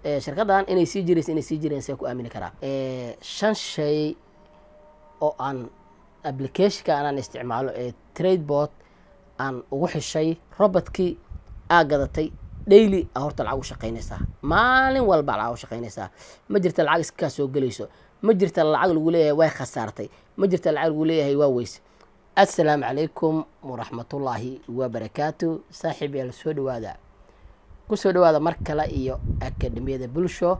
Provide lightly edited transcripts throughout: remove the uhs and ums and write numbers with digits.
shirkaddan inay sii jireen see ku aamini karaa shan shay oo aan applicationka aan isticmaalo ee tradebot aan ugu xishay robotkii aa gadatay daily horta lacag u shaqaynaysaa maalin walba lacag u shaqaynaysaa ma jirta lacag iska soo gelayso ma jirta lacag lagu leeyahay way khasaartay ma jirta lacag lagu leeyahay waa weys assalaamu calaykum waraxmatullaahi wabarakaatu saaxiib yaal soo dhawaada kusoo dhawaada mar kale iyo akademiyada bulsho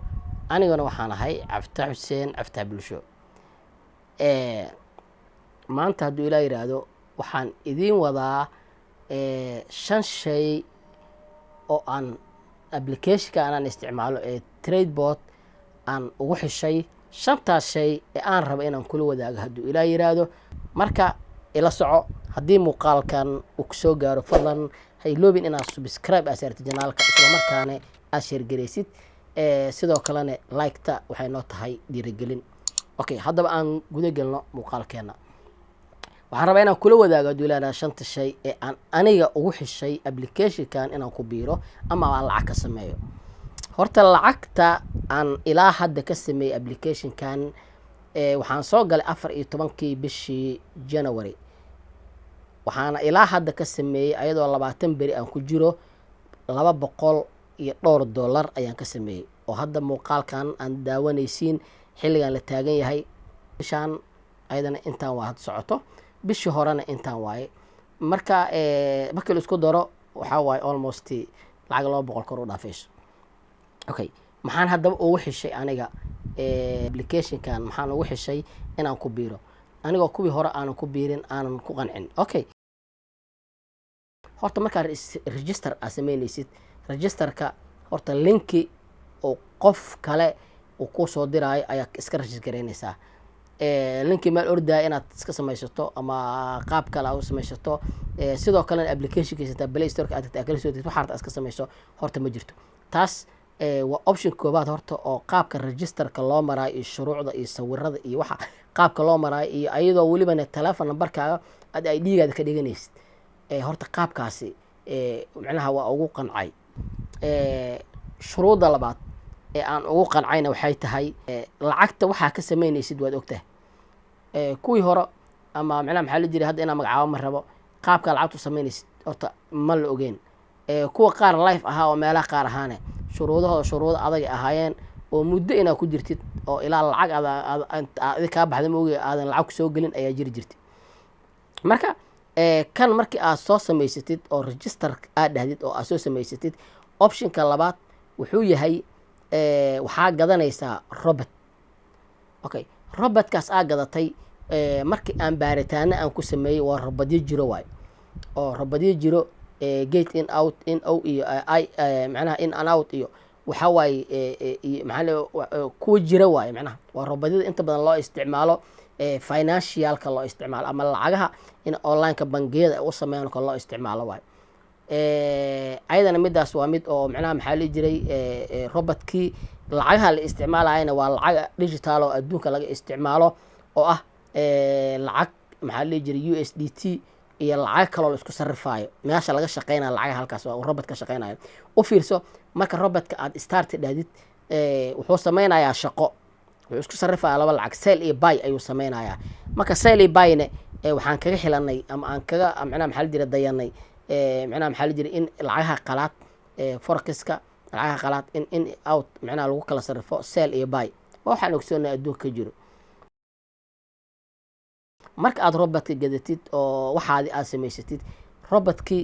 anigana waxaan ahay Cabdi Xuseen Cabdi Bulsho maanta hadduu ilaa yiraahdo waxaan idiin wadaa shan shay oo aan applicationka aan isticmaalo ee tradebot aan ugu xishay shantaas shay ee aan rabo inaan kula wadaago hadduu ilaa yiraahdo marka ila soco haddii muuqaalkan uu kusoo gaaro fadlan ha iloobin inaad subscribe asaartid janaalka isla markaana aad share gareysid sidoo kalena like-ta waxay noo tahay dhiirigelin okay haddaba aan guda galno muuqaalkeena waxaan rabaa inaan kula wadaago duulaana shanta shay ee aan aniga ugu xishay applicationkan inaan ku biiro ama aan lacag ka sameeyo horta lacagta aan ilaa hadda ka sameeyay applicationkan waxaan soo galay 14 bishii January waxaana ilaa hadda ka sameeyay ayadoo 20 beri aan ku jiro $200 ayaan ka sameeyay oo hadda muuqaalkan aan daawanaysiin xilligan la taagan yahay bishaan ayadana intaan waa had socoto bishii horena intaan waaye marka markii la isku daro waxa waaye almost lacag 200 kor u dhaafayso okay maxaan haddaba ugu xishay aniga applicationkan maxaan ugu xishay inaan ku biiro anigoo kuwii hore aanan ku biirin aanan ku qancin okay horta marka register asameynaysid registerka horta linki oo qof kale uu ku soo diraayo ayaa iska register gareynaysaa linki meel ordaa inaad iska samaysato ama qaab kale aad u samaysato sidoo kale applicationkiisa Play Store aad kala soo degto waxaad iska samayso horta ma jirto taas waa option koobaad horta oo qaabka registerka loo maraayo iyo shuruucda iyo sawirada iyo waxa qaabka loo maraayo iyo ayadoo waliba telephone numberkaaga aad ID-gaada ka dhiganaysid horta qaabkaasi macnaha waa ugu qancay shuruuda labaad ee aan ugu qancayna waxay tahay lacagta waxa ka sameynaysid waad ogtahay kuwii hore ama macnaha maxaa la jiray hadda inaan magacaabo ma rabo qaabka lacagtu sameynaysid horta ma la ogeen kuwa qaar live ahaa oo meelaha qaar ahaane shuruudo adag ahaayeen oo muddo inaad ku jirtid oo ilaa lacag aad ka baxday moogi aadan lacag soo gelin ayaa jirtay marka kan markii aad soo samaysatid oo register aad dhahdid oo aad soo samaysatid optionka labaad wuxuu yahay waxaa gadanaysaa robot okay robotkaas aad gadatay markii aan baaritaano aan ku sameeyay waa robotyo jiro waay oo robotyo jiro gate in out in o iyo macnaha in and out iyo waxa waay maxaa ku jira waay macnaha waa robotyada inta badan loo isticmaalo financialka loo isticmaalo ama lacagaha in online-ka bangiyada u sameeyaan loo isticmaalo waay ayadana midaas waa mid oo macnaha maxaa la jiray robotkii lacagaha la isticmaalayna waa lacag digital oo adduunka laga isticmaalo oo ah lacag maxaa la jiray USDT iyo lacag kale oo isku sarrifaayo meesha laga shaqeynayo lacag halkaas oo robot ka shaqeynayo u fiirso marka robotka aad start dhaadid wuxuu sameynayaa shaqo wuxuu isku sarrifayaa laba lacag sell iyo buy ayuu sameynayaa marka sell iyo buy-na waxaan kaga xilanay ama aan kaga macnaha maxaa la jiray dayanay macnaha maxaa la jiray in lacagaha qalaad forex-ka lacagaha qalaad in out macnaha lagu kala sarrifo sell iyo buy waxaan ogsoonahay adduunka ka jiro marka aad robotka gadatid oo waxaadi aad samaysatid robotkii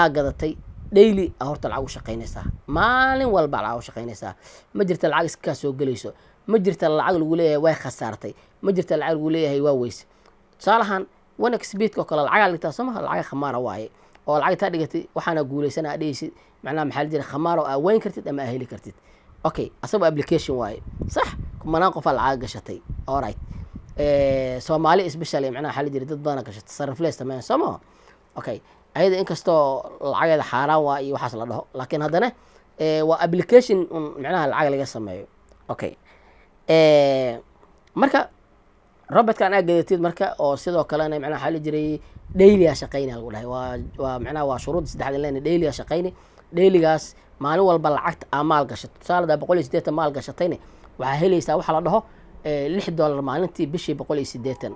aad gadatay daily horta lacag u shaqaynaysaa maalin walba lacag u shaqaynaysaa ma jirta lacag iska soo gelayso ma jirta lacag lagu leeyahay way khasaartay ma jirta lacag lagu leeyahay waa weys tusaalahan OneXBet oo kale lacag ligtaa somaha lacag khamaara waaye oo lacag taa dhigatay waxaana guulaysanaa dhaysid macnaha maxaa la jiray khamaaro aa weyn kartid ama heli kartid okay asaba application waaye sax kumanaan qof lacag gashatay all right Soomaali especially macnaha waxa la jiray dad badan ka shaqeeya sarifleys tamaan Soomaa okay ayada inkastoo lacageeda xaaraan waa iyo waxaas la dhaho laakiin haddana waa application macnaha lacag laga sameeyo okay marka robotkan aad gadatid marka oo sidoo kale macnaha waxa la jiray daily shaqeynaa lagu dhahay waa macnaha waa shuruud saddexda leen daily shaqeynay dailygaas maalin walba lacagta aa maal gashato tusaalada 180 maal gashatayna waxaa helaysaa waxa la dhaho $6 maalintii bishii 180.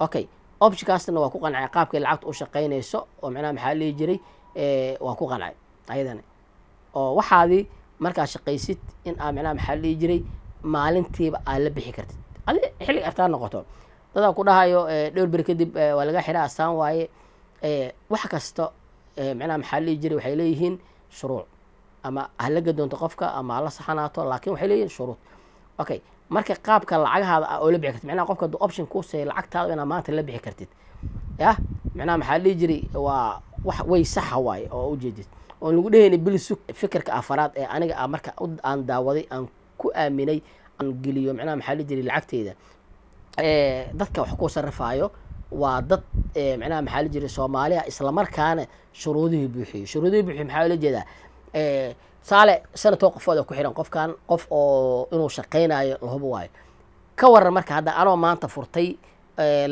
okay optionkaasna waa ku qancay qaabkay lacagta u shaqaynayso oo macnaha maxaa la jiray waa ku qancay ayadana oo waxaadii markaa shaqaysid in aa macnaha maxaa la jiray maalintiiba aa la bixi kartid adi xilli artaa noqoto dadaa ku dhahayo dhowr beri kadib waa laga xiraa asaan waaye wax kasta macnaha maxaa la jiray waxay leeyihiin shuruuc ama halaga doonto qofka ama la saxanaato laakiin waxay leeyihiin shuruud okay marka qaabka lacagahaada oo la bixi kartid macnaha qofka du option ku say lacagtaada inaad maanta la bixi kartid yah macnaha maxaa la jiray waa wax way saxa waaye oo u jeedid oo lagu dhehayna bilisuk fikirka afaraad ee aniga marka aan daawaday aan ku aaminay aan geliyo macnaha maxaa la jiray lacagteeda dadka wax ku sarrifaayo waa dad macnaha maxaa la jiray Soomaaliya isla markaana shuruudihii buuxiyay maxaa la jeedaa saale sanadoo qofooda ku xiran qofkan qof oo inuu shaqeynayo la hubo waayo ka waran marka hadda anoo maanta furtay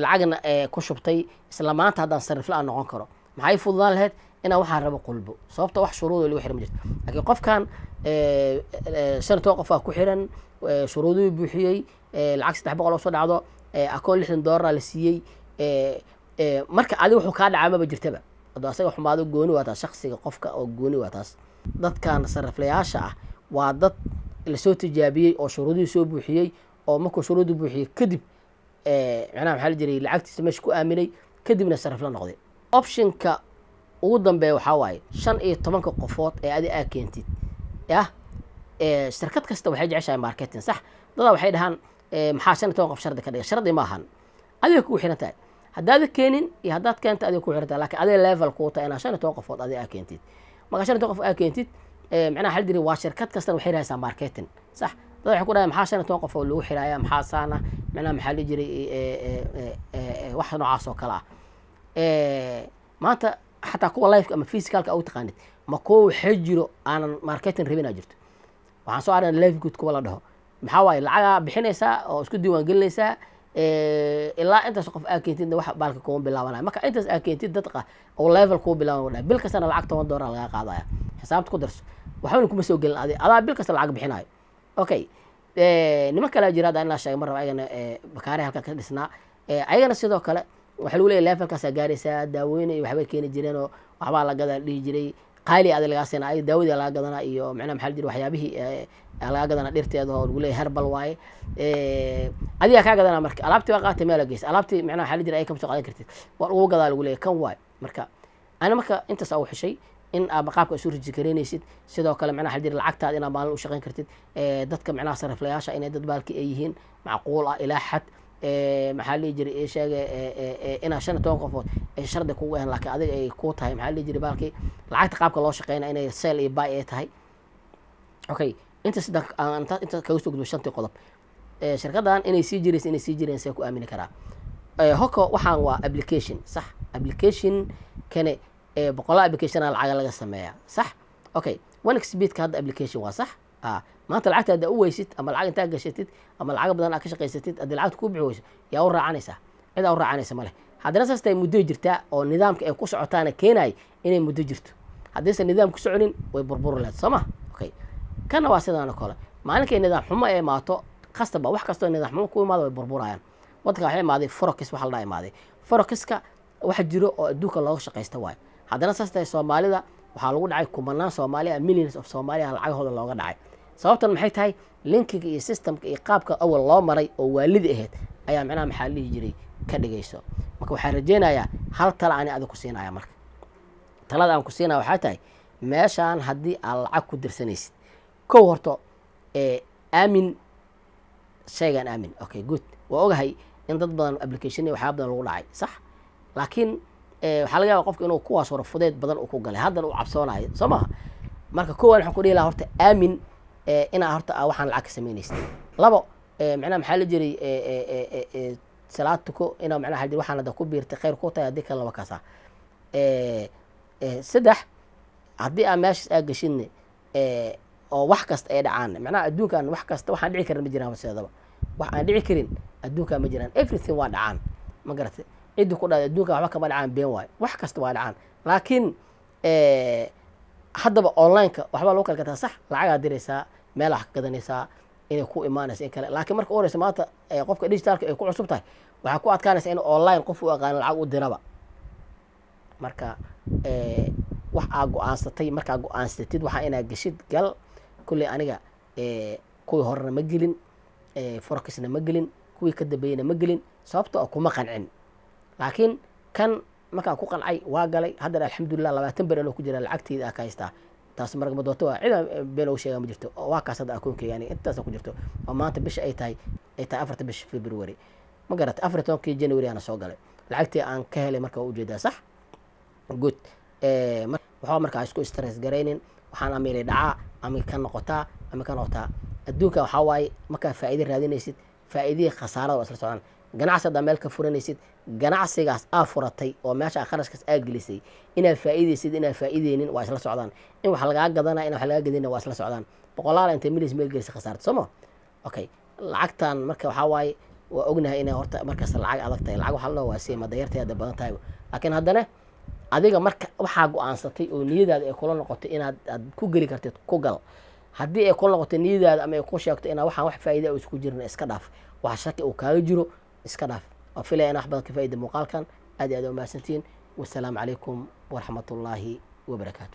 lacagna ku shubtay isla maanta haddaan sarrif la noqon karo maxay fududaan lahayd inaan waxaan rabo qulbo sababta wax shuruudo lagu xiran ma jirto laakiin qofkan sanadoo qofaa ku xiran shuruudihii buuxiyey lacag 300 oo soo dhacdo akoon $60 la siiyey marka adiga wuxuu kaa dhacaa maba jirtaba hadda asaga xumaado gooni waa taas shakhsiga qofka oo gooni waa taas dadkan sarriflayaasha ah waa dad la soo tijaabiyey oo shuruudihii soo buuxiyey oo markuu shuruudii buuxiyey kadib macnaha maxaa la jiray lacagtiisa meesha ku aaminay kadibna sarrif la noqday optionka ugu dambeeya waxaa waaye 15 qofood ee adi aa keentid yah shirkad kasta waxay jeceshahay marketing sax dadaa waxay dhahaan maxaa 15 qof shardi ka dhigay shardi ma ahan adiga ku xiran tahay haddaad keenin iyo haddaad keento adiga ku xiran tahay laakiin adiga level ku tahay inaa 15 qofood adiga aa keentid marka 15 qof aa keentid macnaha hal diri waa shirkad kasta waxay raaysaa marketing sax dad waxay ku dhahay maxaa 15 qof oo lagu xiraaya maxaa saana macnaha maxaa la jiray wax noocaas oo kala maanta xataa kuwa live ama physicalka au taqaanid ma koo waxay jiro aanan marketing rabina jirto waxaan soo aragna live good kuwa la dhaho maxaa waaye lacaga bixinaysaa oo isku diiwaan gelinaysaa ilaa intaas qof aa keentidna wax baalka kuma bilaabanaya marka intaas aa keentid dadka oo level kuu bilaaban bil kastana lacag $10 laga qaadaya xisaabta ku darso waxba kuma soo gelin adaa bil kasta lacag bixinayo okay niman kale jira hadda in la sheegay mar raba ayagana bakaare halka ka dhisnaa ayagana sidoo kale waxa lagu leeyahay levelkaas gaaraysaa daawooyin iyo waxba keeni jireen oo waxba la gadan dhihi jiray qaali aad laga seenaa ay daawada laga gadana iyo macnaha maxaa jira waxyaabihii laga gadana dhirteeda oo lagu leeyahay herbal waaye adiga ka gadana marka alaabtii waa qaatay meel gees alaabtii macnaha maxaa jira ay ka soo qaadan kartid waa ugu gadaa lagu leeyahay kan waaye marka ana marka intaas uu xishay in aad qaabka isu rijikareynaysid sidoo kale macnaha jira lacagtaada inaad maalin u shaqayn kartid dadka macnaha sarriflayaasha inay dad baalki ay yihiin macquul ah ilaa xad maxaa la jiray ee sheegay inaa 15 qofood ay shardi kugu ahan laakiin adiga ay ku tahay maxaa la jiray baalkii lacagta qaabka loo shaqeynaa inay sell iyo buy ay tahay okay inta kaga soo gudbo 5 qodob shirkaddan inay sii jireen say ku aamini karaa hoko waxaan waa application sax application kane boqolaal application lacag laga sameeyaa sax okay OneXBet ka hadda application waa sax maanta lacagta hadda u weysid ama lacag intaa gashatid ama lacag badan aad ka shaqaysatid hadii lacagta ku bixi weyso yaa u raacanaysaa cid u raacanaysa ma leh haddana saastay muddo jirtaa oo nidaamka ay ku socotaana keenay inay muddo jirto haddaysan nidaam ku soconin way burbur lahayd soo ma okay kana waa sidaan kale maalinkay nidaam xumo ay maato qastaba wax kastoo nidaam xumo ku imaado way burburayaan wadka waxay imaaday forex waxa la imaaday forexka waxa jiro oo adduunka looga shaqaysta waay haddana saastay Soomaalida waxaa lagu dhacay kumanaan Soomaaliya millions of Soomaaliya lacagahooda looga dhacay sababtan maxay tahay linkiga iyo systemka iyo qaabka awal loo maray oo waalid ahayd ayaa macnaha maxaa la jiray ka dhigayso marka waxaan rajeynayaa hal tala aan adiga ku siinaaya marka talada aan ku siinayo waxa tahay meeshaan haddii aad lacag ku dirsanaysid kow horto aamin shaygan aamin okay good waa ogahay in dad badan application iyo waxyaabo badan lagu dhacay sax laakiin waxaa laga yaabaa qofka inuu kuwaas hore fudeed badan uu ku galay haddana uu cabsoonayo soo maaha marka koowan waxaan ku dhihi lahaa horta aamin inaa horta waxaan lacag ka samaynaysid labo macnaha maxaa la jiray salaad tuko inaa macnaha hadii waxaan hadda ku biirtay khayr ku tahay hadii kale laba kaasa saddex haddii aan meeshaas aa gashinne oo wax kasta ay dhacaan macnaha adduunkan wax kasta waxaan dhici karin ma jiraan sideedaba wax aan dhici karin adduunkan ma jiraan everything waa dhacaan ma garatay ciddi ku dhacday adduunkan waxba kama dhacaan been waayo wax kasta waa dhacaan laakiin haddaba online-ka waxbaa lagu kala gataa sax lacagaa diraysaa meel wax ka gadanaysaa inay ku imaanaysa in kale laakiin marka u horeysa maanta qofka digitalka ay ku cusub tahay waxaa ku adkaanaysa in online qof u aqaano lacag u diraba marka wax aa go-aansatay markaa go-aansatid waxaa inaa geshid gal kulley aniga kuwii horena ma gelin forekisna ma gelin kuwii ka dambeeyena ma gelin sababto oo kuma qancin laakiin kan markaan ku qancay waa galay haddana alxamdulilah 20 ber inuu ku jira lacagteyda aa ka haystaa taas marka ma doonto waa cida been ugu sheegaa ma jirto waa kaas hadda akoonkeyga aniga intaasa ku jirto oo maanta bisha ay tahay 4 bisha February ma garatay 14 January ana soo galay lacagtii aan ka helay marka waa ujeedaa sax good waxaa markaa isku stress garaynin waxaan ameelay dhacaa ama ka noqotaa adduunka waxaa waaye markaa faa'iido raadinaysid faa'iidihii khasaarada waa isla socdaan ganacsi haddaa meel ka furanaysid ganacsigaas aa furatay oo meesha kharashkaas aa gelisay inaad faa'iidaysid inaad faa'iideynin waa isla socdaan in wax lagaa gadanaa in wax lagaa gadina waa isla socdaan boqolaal intay milis meel gelisay khasaarta sooma okay lacagtan marka waxaa waaye waa ognahay inay horta markaas lacag adag tahay lacag waxaa la waa siima dayarteeda badan tahay laakiin haddana adiga marka waxaa go-aansatay oo niyadaada ay kula noqotay inaad ku geli kartid ku gal haddii ay kula noqotay niyadaada ama ay ku sheegto inaa waxaan wax faa'iida oo isku jirin iska dhaaf wax shaki uu kaaga jiro iska dhaaf oo filaya in wax badan ka faa'iida muuqaalkan aad iyo aad u mahadsantihiin wassalaamu calaykum waraxmatullaahi wabarakaatu